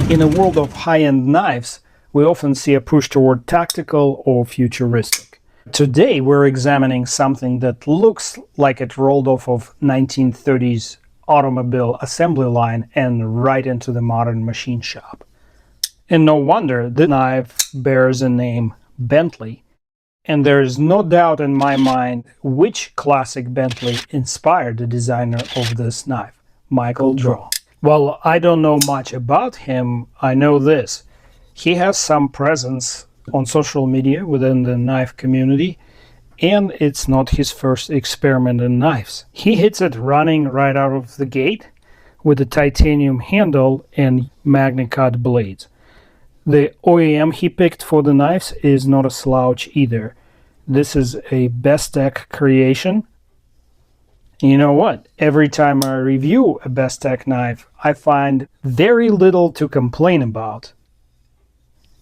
In a world of high-end knives, we often see a push toward tactical or futuristic. Today we're examining something that looks like it rolled off of 1930s automobile assembly line and right into the modern machine shop. And no wonder the knife bears the name Bentley. And there is no doubt in my mind which classic Bentley inspired the designer of this knife, Michael Draw. Well, I don't know much about him. I know this. He has some presence on social media within the knife community, and it's not his first experiment in knives. He hits it running right out of the gate with a titanium handle and magna-cut blades. The OEM he picked for the knives is not a slouch either. This is a Bestech creation. You know what? Every time I review a Bestech knife, I find very little to complain about.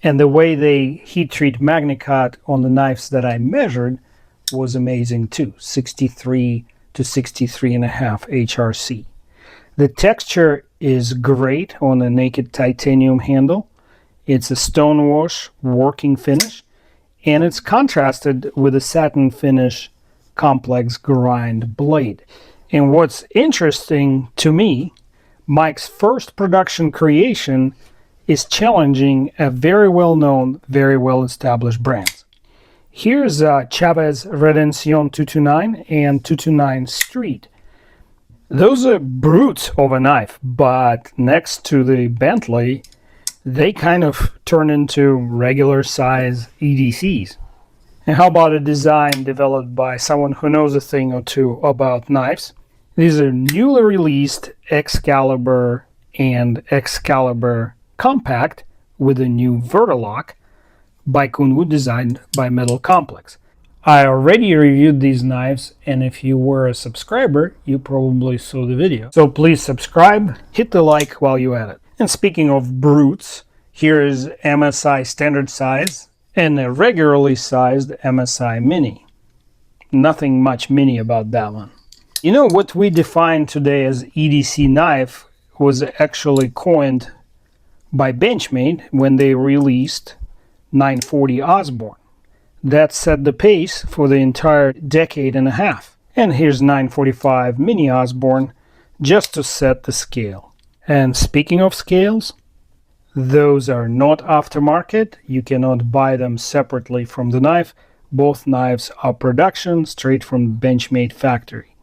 And the way they heat treat magna-cut on the knives that I measured was amazing too. 63 to 63.5 HRC. The texture is great on the naked titanium handle. It's a stonewash working finish, and it's contrasted with a satin finish complex grind blade. And what's interesting to me, Mike's first production creation is challenging a very well-known, very well-established brand. Here's Chavez Redención 229 and 229 Street. Those are brutes of a knife, but next to the Bentley, they kind of turn into regular size EDCs. And how about a design developed by someone who knows a thing or two about knives? These are newly released Excalibur and Excalibur Compact with a new Vertilock by Kunwu, designed by Metal Complex. I already reviewed these knives, and if you were a subscriber, you probably saw the video. So please subscribe, hit the like while you're at it. And speaking of brutes, here is MSI standard size and a regularly sized MSI Mini. Nothing much mini about that one. You know, what we define today as EDC knife was actually coined by Benchmade when they released 940 Osborne. That set the pace for the entire decade and a half. And here's 945 Mini Osborne just to set the scale. And speaking of scales, those are not aftermarket. You cannot buy them separately from the knife. Both knives are production straight from Benchmade factory.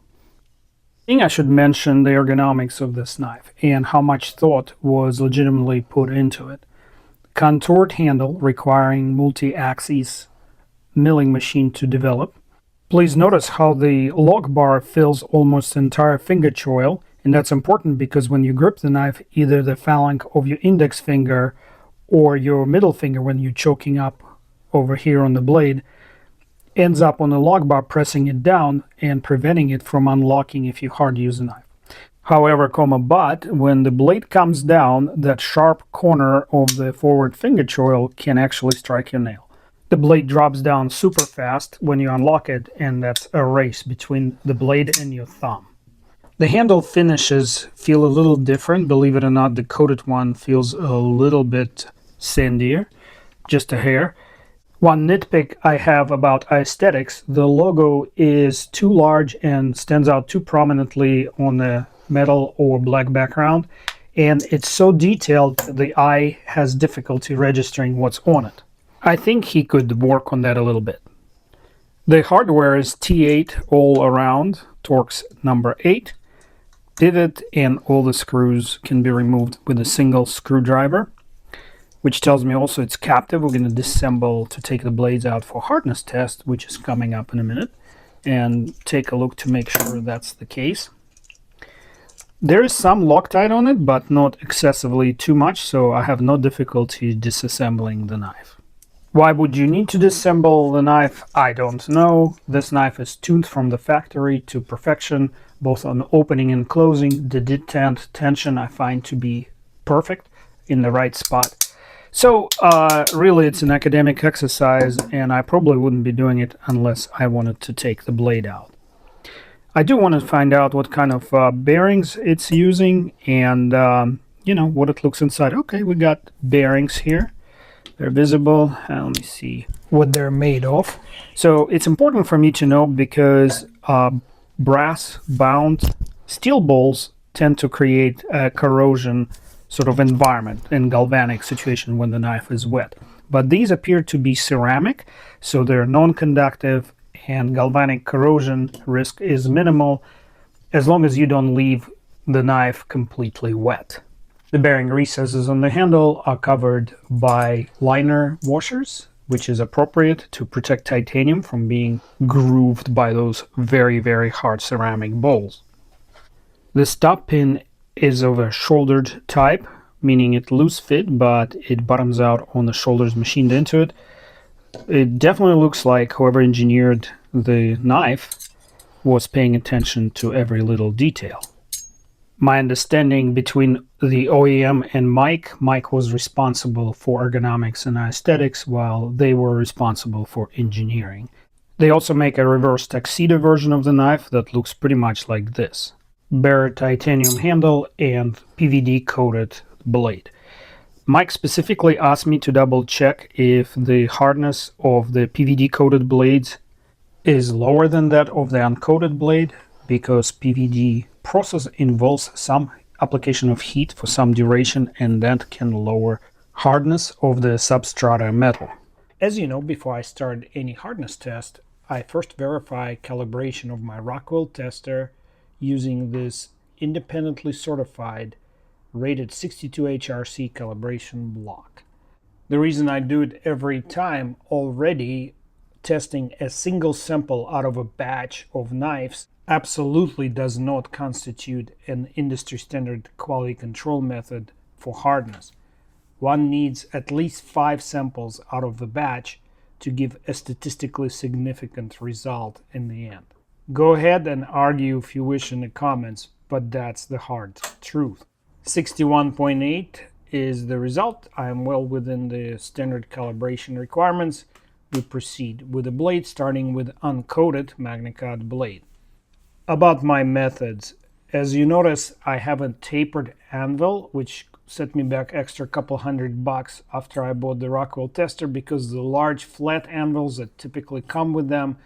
I think I should mention the ergonomics of this knife and how much thought was legitimately put into it. Contoured handle requiring multi-axis milling machine to develop. Please notice how the lock bar fills almost the entire finger choil. And that's important because when you grip the knife, either the phalanx of your index finger or your middle finger, when you're choking up over here on the blade, ends up on the lock bar, pressing it down and preventing it from unlocking if you hard use the knife. However, but when the blade comes down, that sharp corner of the forward finger choil can actually strike your nail. The blade drops down super fast when you unlock it, and that's a race between the blade and your thumb. The handle finishes feel a little different. Believe it or not, the coated one feels a little bit sandier, just a hair. One nitpick I have about aesthetics, the logo is too large and stands out too prominently on the metal or black background, and it's so detailed the eye has difficulty registering what's on it. I think he could work on that a little bit. The hardware is T8 all around, Torx number 8. Pivot and all the screws can be removed with a single screwdriver, which tells me also it's captive. We're going to disassemble to take the blades out for hardness test, which is coming up in a minute, and take a look to make sure that's the case. There is some Loctite on it, but not excessively too much, so I have no difficulty disassembling the knife. Why would you need to disassemble the knife? I don't know. This knife is tuned from the factory to perfection, both on opening and closing. The detent tension I find to be perfect in the right spot. So really it's an academic exercise, and I probably wouldn't be doing it unless I wanted to take the blade out. I do want to find out what kind of bearings it's using, and you know, what it looks inside. Okay, we got bearings here. They're visible. Let me see what they're made of. So it's important for me to know because brass bound steel balls tend to create a corrosion sort of environment in galvanic situation when the knife is wet. But these appear to be ceramic, so they're non-conductive and galvanic corrosion risk is minimal as long as you don't leave the knife completely wet. The bearing recesses on the handle are covered by liner washers, which is appropriate to protect titanium from being grooved by those very, very hard ceramic balls. The stop pin is of a shouldered type, meaning it loose fit, but it bottoms out on the shoulders machined into it. It definitely looks like whoever engineered the knife was paying attention to every little detail. My understanding between the OEM and Mike was responsible for ergonomics and aesthetics while they were responsible for engineering. They also make a reverse tuxedo version of the knife that looks pretty much like this. Bare titanium handle and PVD coated blade. Mike specifically asked me to double check if the hardness of the PVD coated blades is lower than that of the uncoated blade because PVD process involves some application of heat for some duration and that can lower hardness of the substrata metal. As you know, before I start any hardness test, I first verify calibration of my Rockwell tester using this independently certified rated 62 HRC calibration block. The reason I do it every time already testing a single sample out of a batch of knives absolutely does not constitute an industry standard quality control method for hardness. One needs at least 5 samples out of the batch to give a statistically significant result in the end. Go ahead and argue if you wish in the comments, but that's the hard truth. 61.8 is the result. I am well within the standard calibration requirements. We proceed with the blade, starting with uncoated MagnaCut blade. About my methods, as you notice, I have a tapered anvil, which set me back extra couple $100 after I bought the Rockwell tester because the large flat anvils that typically come with them,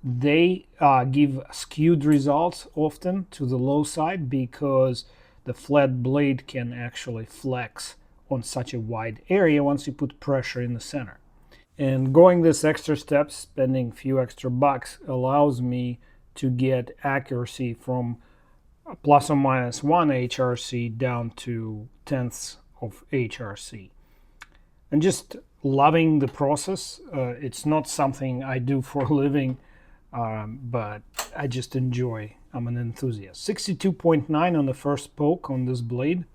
they give skewed results often to the low side because the flat blade can actually flex on such a wide area once you put pressure in the center. And going this extra step, spending a few extra bucks, allows me to get accuracy from plus or minus 1 HRC down to tenths of HRC. And just loving the process. It's not something I do for a living, but I just enjoy. I'm an enthusiast. 62.9 on the first poke on this blade.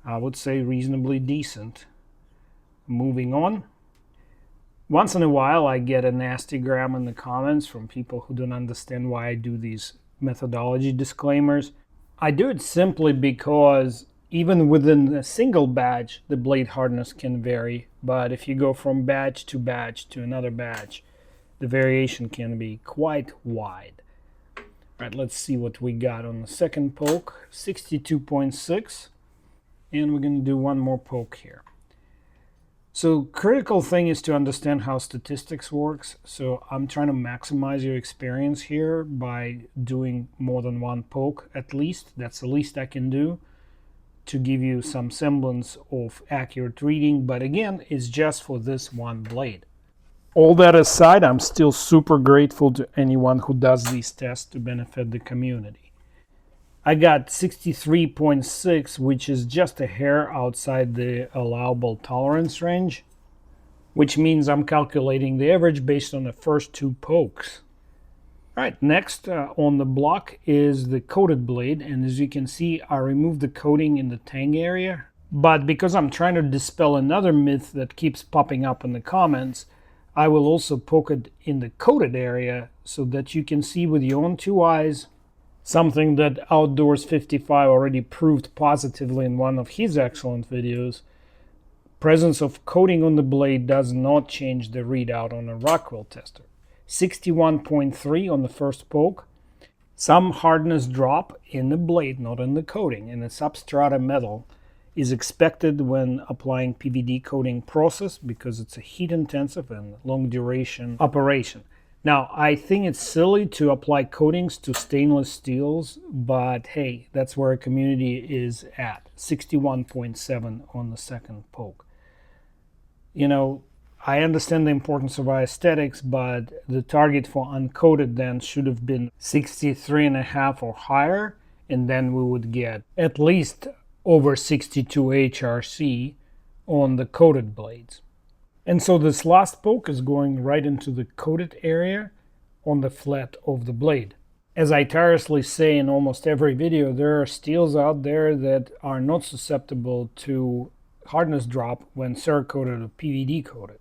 I would say reasonably decent. Moving on. Once in a while I get a nasty gram in the comments from people who don't understand why I do these methodology disclaimers. I do it simply because even within a single batch the blade hardness can vary, but if you go from batch to another batch, the variation can be quite wide. All right, let's see what we got on the second poke. 62.6, and we're going to do one more poke here. So critical thing is to understand how statistics works. So I'm trying to maximize your experience here by doing more than one poke at least. That's the least I can do to give you some semblance of accurate reading. But again, it's just for this one blade. All that aside, I'm still super grateful to anyone who does these tests to benefit the community. I got 63.6, which is just a hair outside the allowable tolerance range, which means I'm calculating the average based on the first 2 pokes. All right, next on the block is the coated blade, and as you can see, I removed the coating in the tang area, but because I'm trying to dispel another myth that keeps popping up in the comments, I will also poke it in the coated area so that you can see with your own 2 eyes something that Outdoors 55 already proved positively in one of his excellent videos. Presence of coating on the blade does not change the readout on a Rockwell tester. 61.3 on the first poke. Some hardness drop in the blade, not in the coating. In the substrata metal, is expected when applying PVD coating process because it's a heat intensive and long duration operation. Now, I think it's silly to apply coatings to stainless steels, but hey, that's where a community is at. 61.7 on the second poke. You know, I understand the importance of aesthetics, but the target for uncoated then should have been 63.5 or higher, and then we would get at least over 62 HRC on the coated blades. And so this last poke is going right into the coated area on the flat of the blade. As I tirelessly say in almost every video, there are steels out there that are not susceptible to hardness drop when Cerakoted or PVD coated.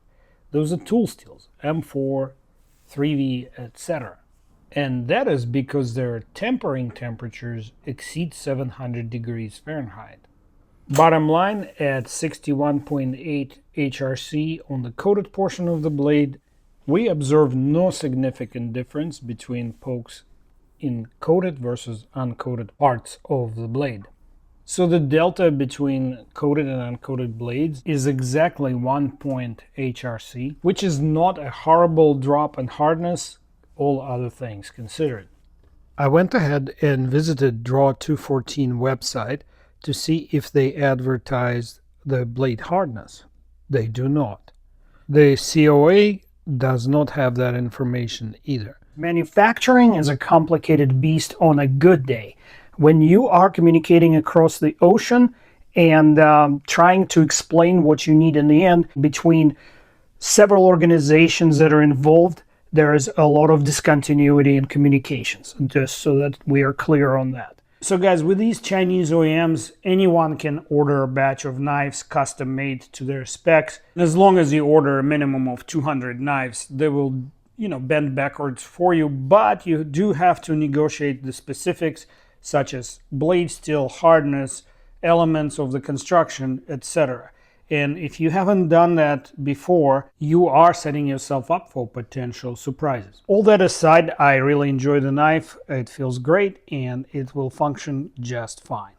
Those are tool steels, M4, 3V, etc. And that is because their tempering temperatures exceed 700 degrees Fahrenheit. Bottom line, at 61.8 HRC on the coated portion of the blade, we observe no significant difference between pokes in coated versus uncoated parts of the blade. So the delta between coated and uncoated blades is exactly 1 point HRC, which is not a horrible drop in hardness, all other things considered. I went ahead and visited Draw 214 website to see if they advertise the blade hardness. They do not. The COA does not have that information either. Manufacturing is a complicated beast on a good day. When you are communicating across the ocean and trying to explain what you need in the end between several organizations that are involved, there is a lot of discontinuity in communications, just so that we are clear on that. So guys, with these Chinese OEMs, anyone can order a batch of knives custom made to their specs. As long as you order a minimum of 200 knives, they will, bend backwards for you, but you do have to negotiate the specifics such as blade steel, hardness, elements of the construction, etc. And if you haven't done that before, you are setting yourself up for potential surprises. All that aside, I really enjoy the knife. It feels great and it will function just fine.